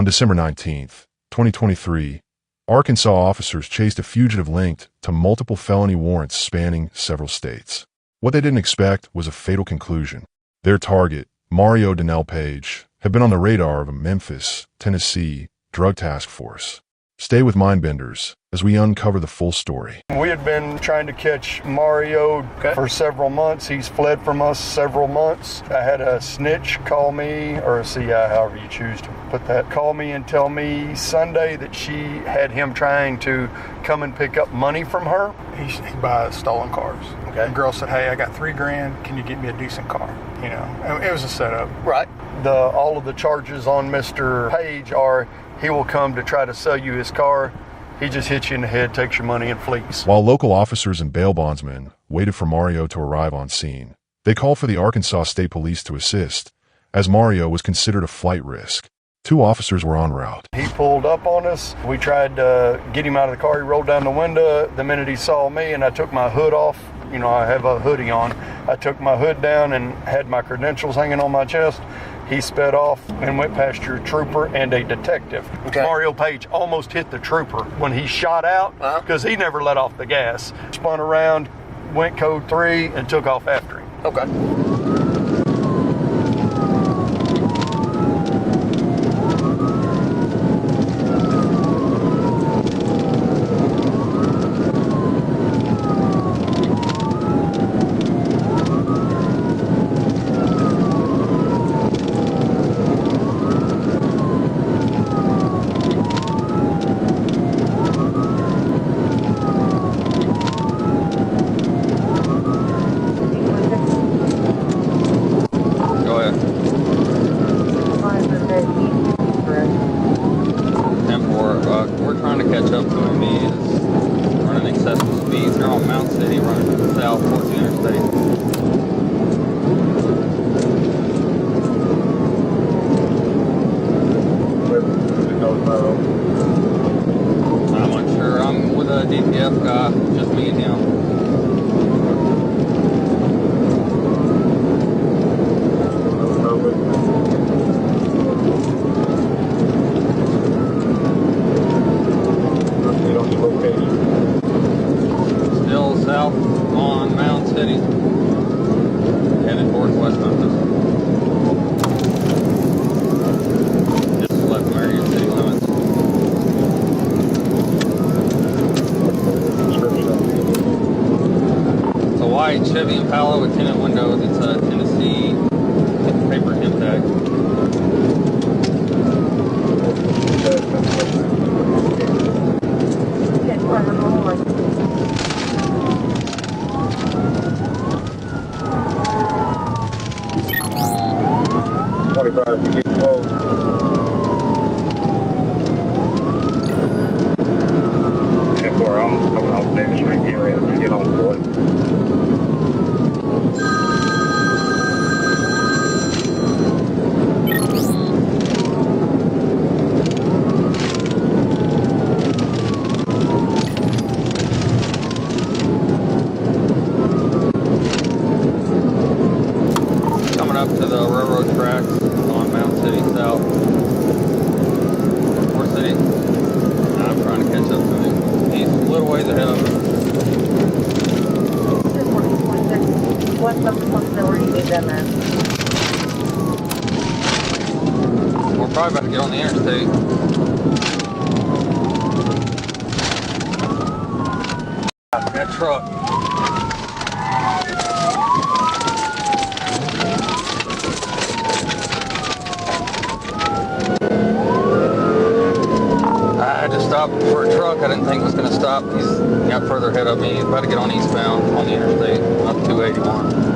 On December 19th, 2023, Arkansas officers chased a fugitive linked to multiple felony warrants spanning several states. What they didn't expect was a fatal conclusion. Their target, Mario Donnell Page, had been on the radar of a Memphis, Tennessee, drug task force. Stay with Mindbenders as we uncover the full story. We had been trying to catch Mario for several months. He's fled from us several months. I had a snitch call me, or a CI, however you choose to put that, call me and tell me Sunday that she had him trying to come and pick up money from her. He buys stolen cars. Okay. The girl said, "Hey, I got $3,000. Can you get me a decent car?" You know, it was a setup. Right. All of the charges on Mr. Page are he will come to try to sell you his car. He just hits you in the head, takes your money, and flees. While local officers and bail bondsmen waited for Mario to arrive on scene, they called for the Arkansas State Police to assist, as Mario was considered a flight risk. 2 officers were en route. He pulled up on us. We tried to get him out of the car. He rolled down the window. The minute he saw me, and I took my hood off, you know, I have a hoodie on. I took my hood down and had my credentials hanging on my chest. He sped off and went past your trooper and a detective. Okay. Mario Page almost hit the trooper when he shot out because he never let off the gas. Spun around, went code 3, and took off after him. Okay. We're trying to catch up to him. He is running excessive speeds. They're on Mount City, running south towards the interstate. I'm unsure. I'm with a DPF guy, just me and him. Still south on Mound City, headed towards West Memphis. Just left Marion city limits. It's a white Chevy Impala with tinted windows. It's a Tennessee paper tip tag. I'm coming off Davis Street area to get on board. Coming up to the railroad tracks on Mount City South. More City. I'm trying to catch up to him. He's a little ways ahead of me. We're probably about to get on the interstate. That truck. I had to stop for a truck I didn't think was going to stop. He's got further ahead of me. He's about to get on eastbound on the interstate, up 281.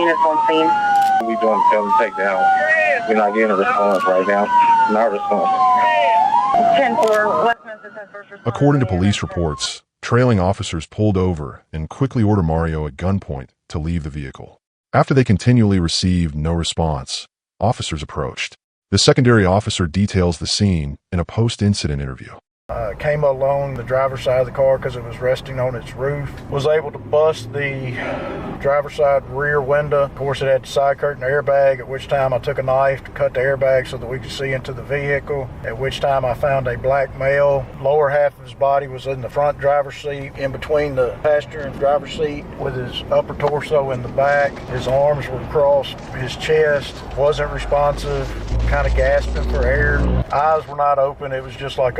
units on scene. We doing felony takedown. We're not getting a response right now. Not a response. 10-4, Westminster says first responder. According to police reports, trailing officers pulled over and quickly ordered Mario at gunpoint to leave the vehicle. After they continually received no response, officers approached. The secondary officer details the scene in a post-incident interview. Came along the driver's side of the car because it was resting on its roof. Was able to bust the driver's side rear window. Of course, it had the side curtain airbag, at which time I took a knife to cut the airbag so that we could see into the vehicle, at which time I found a black male. Lower half of his body was in the front driver's seat, in between the passenger and driver's seat, with his upper torso in the back. His arms were crossed. His chest wasn't responsive, kind of gasping for air. Eyes were not open. It was just like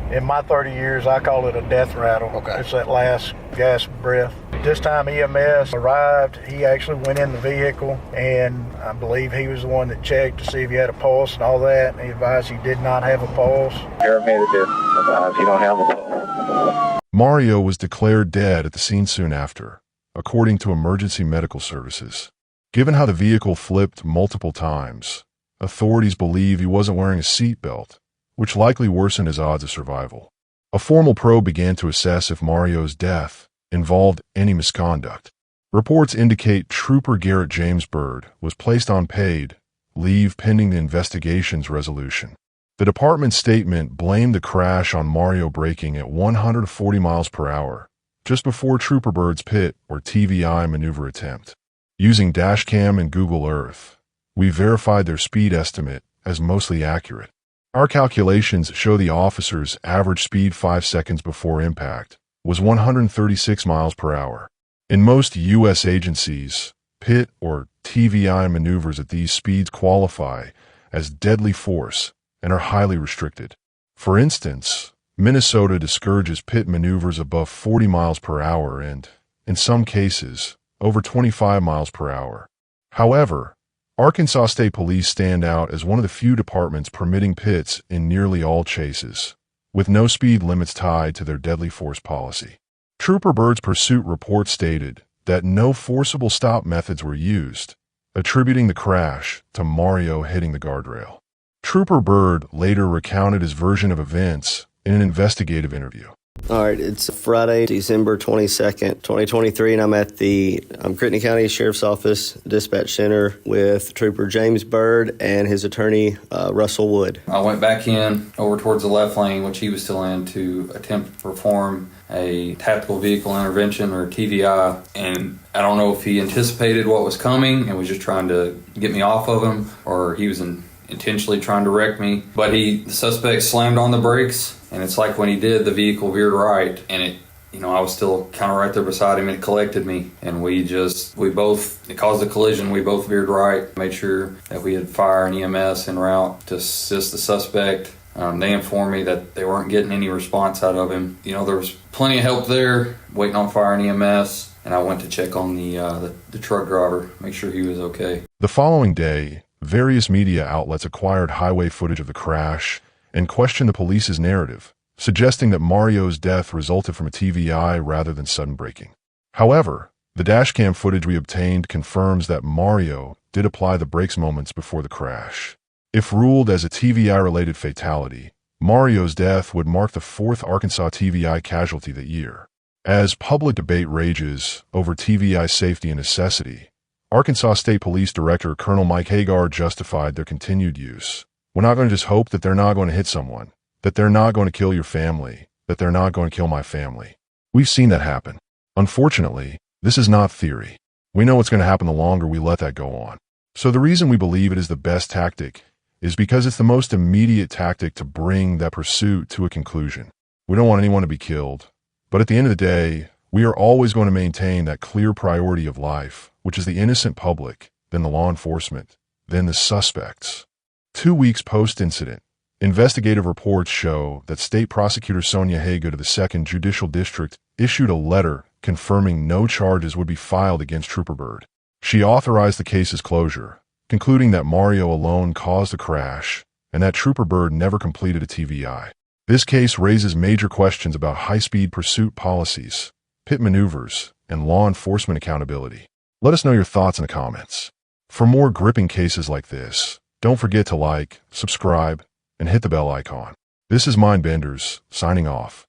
in my 30 years, I call it a death rattle. Okay. It's that last gasp breath. This time EMS arrived. He actually went in the vehicle, and I believe he was the one that checked to see if he had a pulse and all that. And he advised he did not have a pulse. Paramedic advised he don't have a pulse. Mario was declared dead at the scene soon after, according to emergency medical services. Given how the vehicle flipped multiple times, authorities believe he wasn't wearing a seatbelt, which likely worsened his odds of survival. A formal probe began to assess if Mario's death involved any misconduct. Reports indicate Trooper Garrett James Byrd was placed on paid leave pending the investigation's resolution. The department's statement blamed the crash on Mario braking at 140 miles per hour, just before Trooper Byrd's pit or TVI maneuver attempt. Using Dashcam and Google Earth, we verified their speed estimate as mostly accurate. Our calculations show the officer's average speed 5 seconds before impact was 136 miles per hour. In most U.S. agencies, pit or TVI maneuvers at these speeds qualify as deadly force and are highly restricted. For instance, Minnesota discourages pit maneuvers above 40 miles per hour and, in some cases, over 25 miles per hour. However, Arkansas State Police stand out as one of the few departments permitting pits in nearly all chases, with no speed limits tied to their deadly force policy. Trooper Byrd's pursuit report stated that no forcible stop methods were used, attributing the crash to Mario hitting the guardrail. Trooper Byrd later recounted his version of events in an investigative interview. All right, it's Friday, December 22nd, 2023, and I'm at the Crittenden County Sheriff's Office Dispatch Center with Trooper James Byrd and his attorney, Russell Wood. I went back in over towards the left lane, which he was still in, to attempt to perform a tactical vehicle intervention, or TVI, and I don't know if he anticipated what was coming and was just trying to get me off of him, or he was intentionally trying to wreck me. But the suspect slammed on the brakes, and it's like when he did, the vehicle veered right, and I was still kind of right there beside him, and it collected me, and it caused a collision. We both veered right, made sure that we had fire and EMS en route to assist the suspect. They informed me that they weren't getting any response out of him. There was plenty of help there, waiting on fire and EMS, and I went to check on the truck driver, make sure he was okay. The following day, various media outlets acquired highway footage of the crash and questioned the police's narrative, suggesting that Mario's death resulted from a TVI rather than sudden braking. However, the dashcam footage we obtained confirms that Mario did apply the brakes moments before the crash. If ruled as a TVI-related fatality, Mario's death would mark the fourth Arkansas TVI casualty that year. As public debate rages over TVI safety and necessity, Arkansas State Police Director Colonel Mike Hagar justified their continued use. We're not going to just hope that they're not going to hit someone, that they're not going to kill your family, that they're not going to kill my family. We've seen that happen. Unfortunately, this is not theory. We know what's going to happen the longer we let that go on. So the reason we believe it is the best tactic is because it's the most immediate tactic to bring that pursuit to a conclusion. We don't want anyone to be killed, but at the end of the day, we are always going to maintain that clear priority of life, which is the innocent public, then the law enforcement, then the suspects. 2 weeks post-incident, investigative reports show that State Prosecutor Sonia Haygood of the 2nd Judicial District issued a letter confirming no charges would be filed against Trooper Byrd. She authorized the case's closure, concluding that Mario alone caused the crash and that Trooper Byrd never completed a TVI. This case raises major questions about high-speed pursuit policies, pit maneuvers, and law enforcement accountability. Let us know your thoughts in the comments. For more gripping cases like this, don't forget to like, subscribe, and hit the bell icon. This is Mindbenders, signing off.